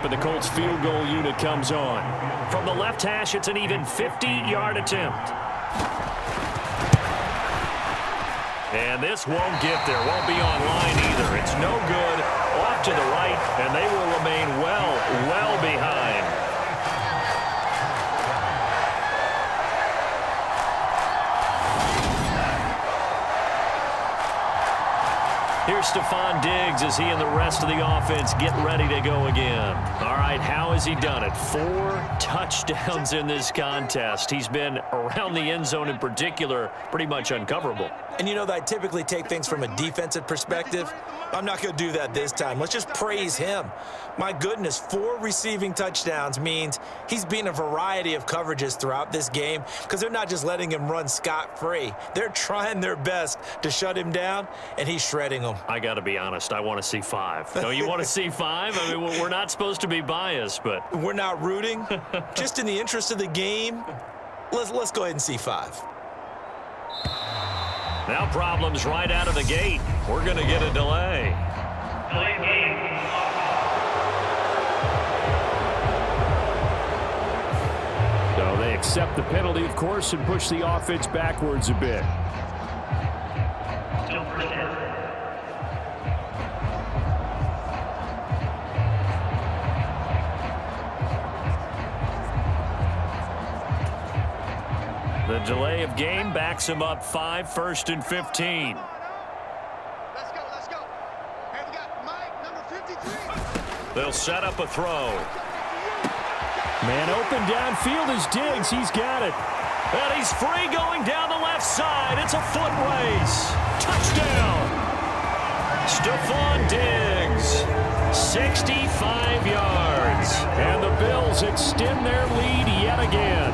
But the Colts field goal unit comes on. From the left hash, it's an even 50-yard attempt. And this won't get there. Won't be online either. It's no good. Off to the right, and they will remain well behind. Here's Stephon Diggs as he and the rest of the offense get ready to go again. All right, how has he done it? 4 touchdowns in this contest. He's been around the end zone in particular, pretty much uncoverable. And you know that I typically take things from a defensive perspective. I'm not going to do that this time. Let's just praise him. My goodness, 4 receiving touchdowns means he's been a variety of coverages throughout this game because they're not just letting him run scot-free. They're trying their best to shut him down, and he's shredding them. I got to be honest, I want to see 5. Don't you want to see 5? I mean, we're not supposed to be biased, but... We're not rooting. Just in the interest of the game, let's go ahead and see 5. Now problems right out of the gate. We're going to get a delay. So they accept the penalty, of course, and push the offense backwards a bit. The delay of game backs him up 5, 1st and 15. Let's go. Hey, we got Mike, number 53. They'll set up a throw. Man open downfield is Diggs. He's got it. And he's free going down the left side. It's a foot race. Touchdown. Stephon Diggs. 65 yards. And the Bills extend their lead yet again.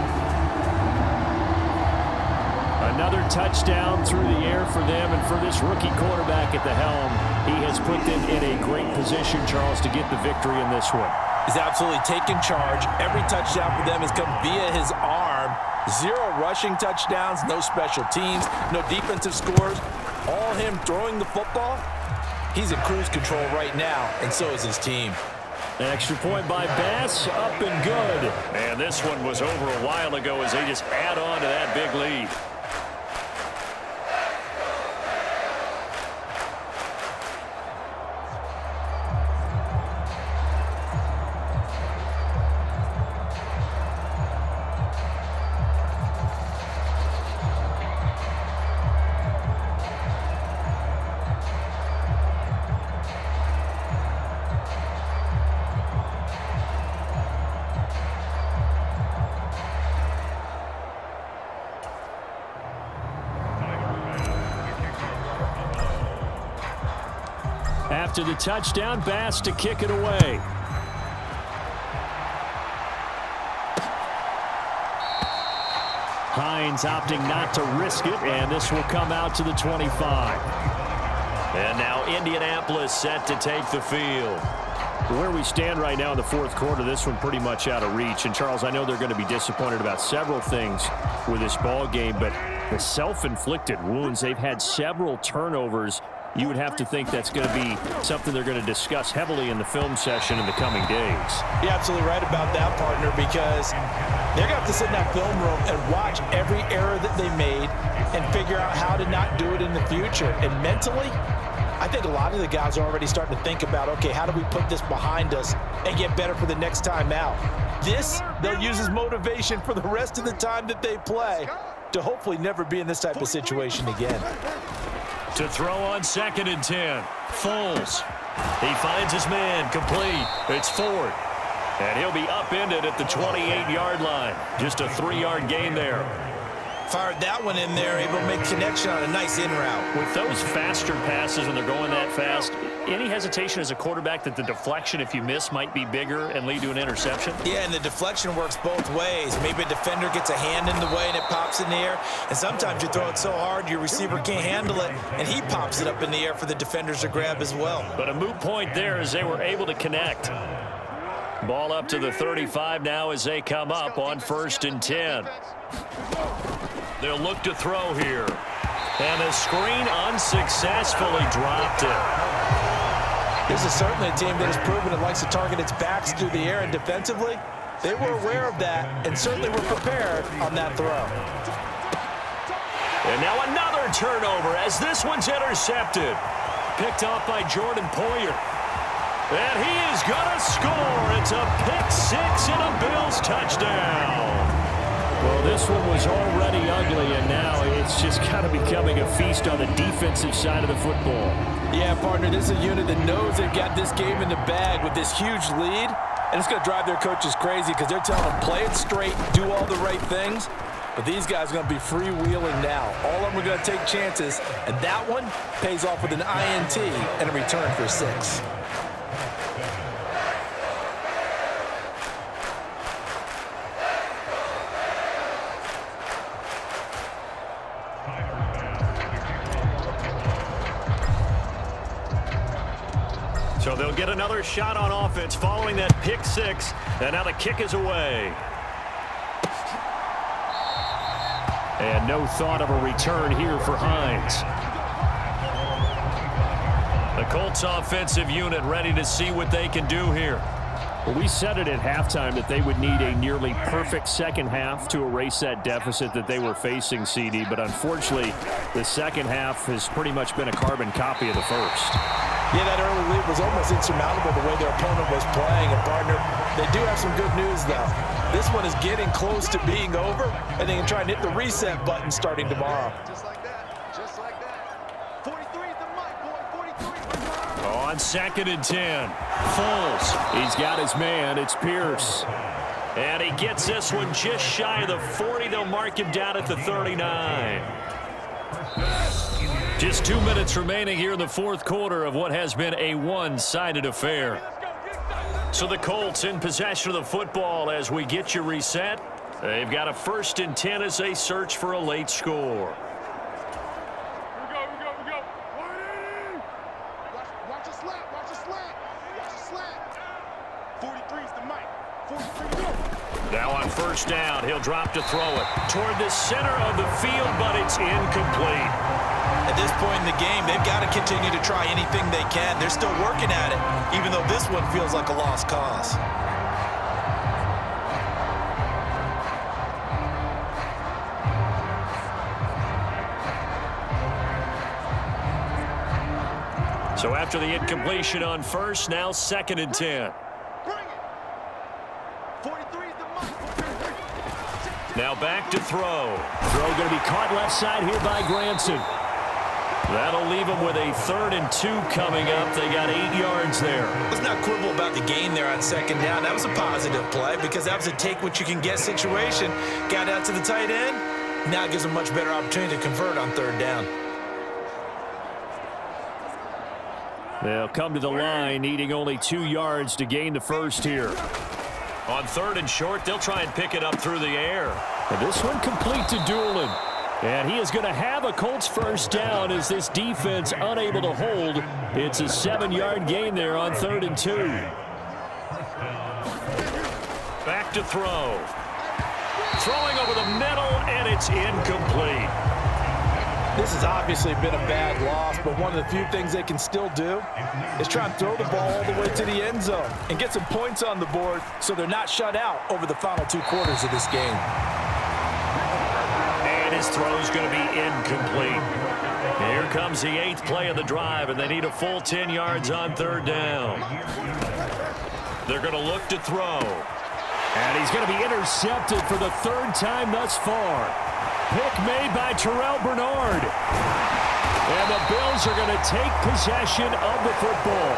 Another touchdown through the air for them, and for this rookie quarterback at the helm, he has put them in a great position, Charles, to get the victory in this one. He's absolutely taken charge. Every touchdown for them has come via his arm. 0 rushing touchdowns, no special teams, no defensive scores. All him throwing the football. He's in cruise control right now, and so is his team. An extra point by Bass, up and good. And this one was over a while ago as they just add on to that big lead. After the touchdown, Bass to kick it away. Hines opting not to risk it, and this will come out to the 25. And now Indianapolis set to take the field. Where we stand right now in the 4th quarter, this one pretty much out of reach. And, Charles, I know they're going to be disappointed about several things with this ball game, but the self-inflicted wounds, they've had several turnovers. You would have to think that's going to be something they're going to discuss heavily in the film session in the coming days. You're absolutely right about that, partner, because they're going to have to sit in that film room and watch every error that they made and figure out how to not do it in the future. And mentally, I think a lot of the guys are already starting to think about, okay, how do we put this behind us and get better for the next time out? This, they'll use as motivation for the rest of the time that they play to hopefully never be in this type of situation again. To throw on 2nd and 10. Foles. He finds his man complete. It's Ford. And he'll be upended at the 28-yard line. Just a 3-yard gain there. Fired that one in there, able to make connection on a nice in route. With those faster passes when they're going that fast, any hesitation as a quarterback that the deflection, if you miss, might be bigger and lead to an interception? Yeah, and the deflection works both ways. Maybe a defender gets a hand in the way and it pops in the air. And sometimes you throw it so hard your receiver can't handle it, and he pops it up in the air for the defenders to grab as well. But a moot point there as they were able to connect. Ball up to the 35 now as they come up on 1st and 10. They'll look to throw here. And the screen unsuccessfully dropped it. This is certainly a team that has proven it likes to target its backs through the air, and defensively, they were aware of that and certainly were prepared on that throw. And now another turnover as this one's intercepted. Picked off by Jordan Poyer. And he is going to score. It's a pick six and a Bills touchdown. Well, this one was already ugly, and now it's just kind of becoming a feast on the defensive side of the football. Yeah, partner, this is a unit that knows they've got this game in the bag with this huge lead, and it's going to drive their coaches crazy because they're telling them play it straight, do all the right things. But these guys are going to be freewheeling now. All of them are going to take chances, and that one pays off with an INT and a return for 6. So they'll get another shot on offense following that pick six, and now the kick is away. And no thought of a return here for Hines. The Colts offensive unit ready to see what they can do here. Well, we said it at halftime that they would need a nearly perfect second half to erase that deficit that they were facing, CD. But unfortunately, the second half has pretty much been a carbon copy of the first. Yeah, that early lead was almost insurmountable the way their opponent was playing. And, partner, they do have some good news, though. This one is getting close to being over, and they can try and hit the reset button starting tomorrow. Just like that. Just like that. 43 is the mic, boy. 43. On 2nd and 10. Foles. He's got his man. It's Pierce. And he gets this one just shy of the 40. They'll mark him down at the 39. Just 2 minutes remaining here in the fourth quarter of what has been a one-sided affair. So the Colts in possession of the football as we get you reset. They've got a 1st and 10 as they search for a late score. Watch a slap. Watch a slap. Watch a slap. 43 is the mic. 43. Now on 1st down, he'll drop to throw it toward the center of the field, but it's incomplete. At this point in the game, they've got to continue to try anything they can. They're still working at it, even though this one feels like a lost cause. So after the incompletion on 1st, now 2nd and 10. Bring it. 43 is the mic. Now back to throw. Throw going to be caught left side here by Granson. That'll leave them with a 3rd and 2 coming up. They got 8 yards there. Let's not quibble about the gain there on 2nd down. That was a positive play because that was a take-what-you-can-get situation. Got out to the tight end. Now it gives them a much better opportunity to convert on 3rd down. They'll come to the line, needing only 2 yards to gain the 1st here. On 3rd and short, they'll try and pick it up through the air. And this one complete to Doolin. And he is going to have a Colts 1st down as this defense unable to hold. It's a 7-yard gain there on 3rd and 2. Back to throw. Throwing over the middle, and it's incomplete. This has obviously been a bad loss, but one of the few things they can still do is try and throw the ball all the way to the end zone and get some points on the board so they're not shut out over the final 2 quarters of this game. And his throw's going to be incomplete. Here comes the 8th play of the drive, and they need a full 10 yards on 3rd down. They're going to look to throw. And he's going to be intercepted for the 3rd time thus far. Pick made by Terrell Bernard. And the Bills are going to take possession of the football.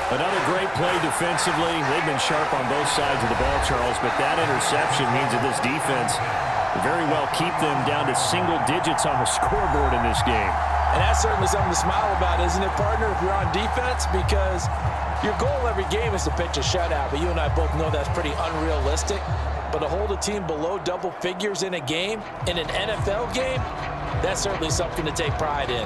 Another great play defensively. They've been sharp on both sides of the ball, Charles, but that interception means that this defense very well keep them down to single digits on the scoreboard in this game. And that's certainly something to smile about, isn't it, partner, if you're on defense? Because your goal every game is to pitch a shutout, but you and I both know that's pretty unrealistic. But to hold a team below double figures in a game, in an NFL game, that's certainly something to take pride in.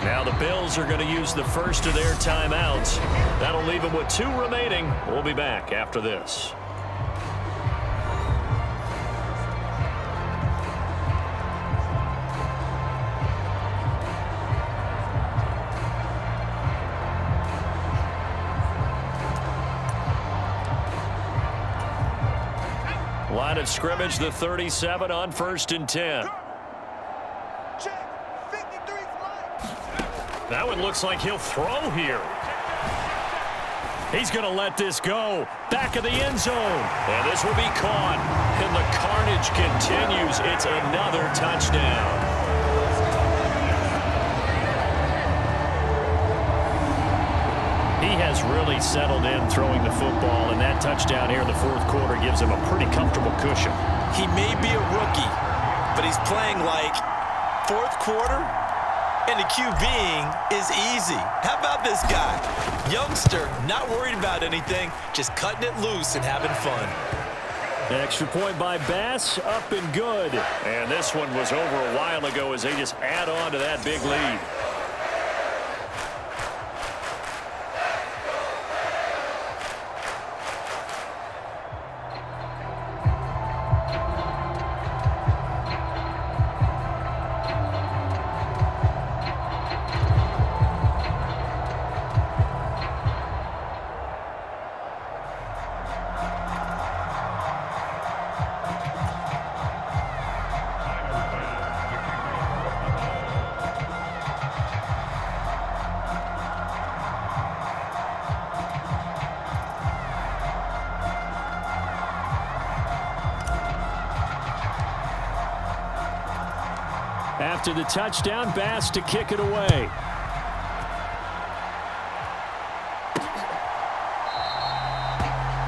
Now the Bills are going to use the first of their timeouts. That'll leave them with 2 remaining. We'll be back after this. Line of scrimmage, the 37 on 1st and 10. That one looks like he'll throw here. He's going to let this go. Back of the end zone. And this will be caught. And the carnage continues. It's another touchdown. He has really settled in throwing the football, and that touchdown here in the 4th quarter gives him a pretty comfortable cushion. He may be a rookie, but he's playing like 4th quarter, and the QBing is easy. How about this guy? Youngster, not worried about anything, just cutting it loose and having fun. Extra point by Bass, up and good. And this one was over a while ago as they just add on to that big lead. After the touchdown, Bass to kick it away.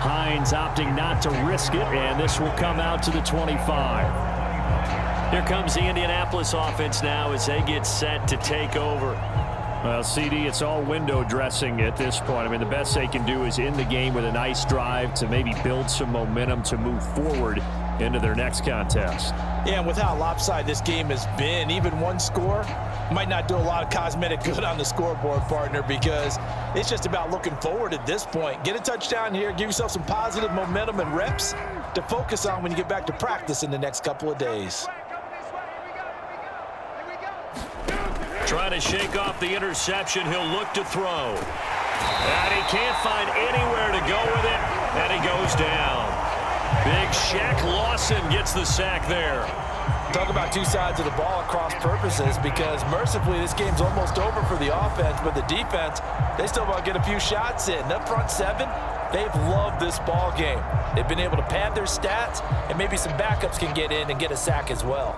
Hines opting not to risk it, and this will come out to the 25. Here comes the Indianapolis offense now as they get set to take over. Well, CD, it's all window dressing at this point. I mean, the best they can do is end the game with a nice drive to maybe build some momentum to move forward into their next contest. Yeah, and with how lopsided this game has been, even one score might not do a lot of cosmetic good on the scoreboard, partner, because it's just about looking forward at this point. Get a touchdown here, give yourself some positive momentum and reps to focus on when you get back to practice in the next couple of days. Trying to shake off the interception. He'll look to throw. And he can't find anywhere to go with it, and he goes down. Big Shaq Lawson gets the sack there. Talk about two sides of the ball at cross purposes, because mercifully this game's almost over for the offense, but the defense, they still want to get a few shots in. That front seven, they've loved this ball game. They've been able to pad their stats, and maybe some backups can get in and get a sack as well.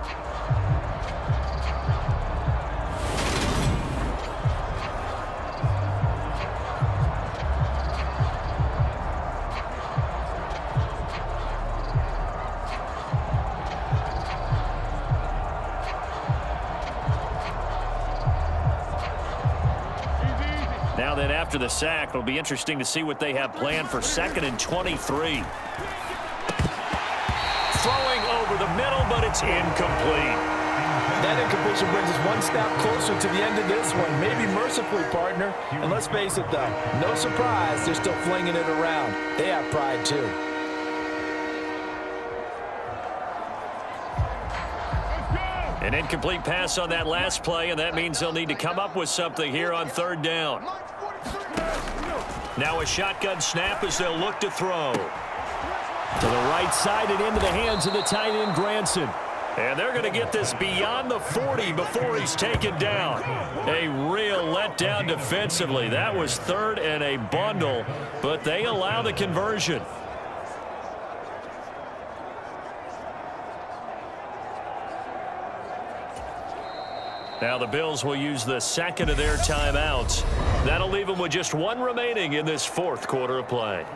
Now then, after the sack, it'll be interesting to see what they have planned for 2nd and 23. Throwing over the middle, but it's incomplete. That incompletion brings us one step closer to the end of this one. Maybe mercifully, partner. And let's face it, though, no surprise, they're still flinging it around. They have pride, too. An incomplete pass on that last play, and that means they'll need to come up with something here on 3rd down. Now a shotgun snap as they'll look to throw. To the right side and into the hands of the tight end, Granson. And they're going to get this beyond the 40 before he's taken down. A real letdown defensively. That was 3rd and a bundle, but they allow the conversion. Now the Bills will use the 2nd of their timeouts. That'll leave them with just one remaining in this 4th quarter of play.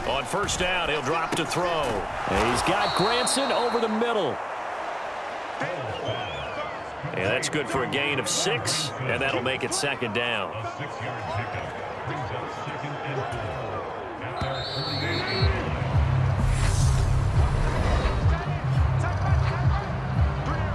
On 1st down, he'll drop to throw. And he's got Granson over the middle. And that's good for a gain of 6, and that'll make it 2nd down.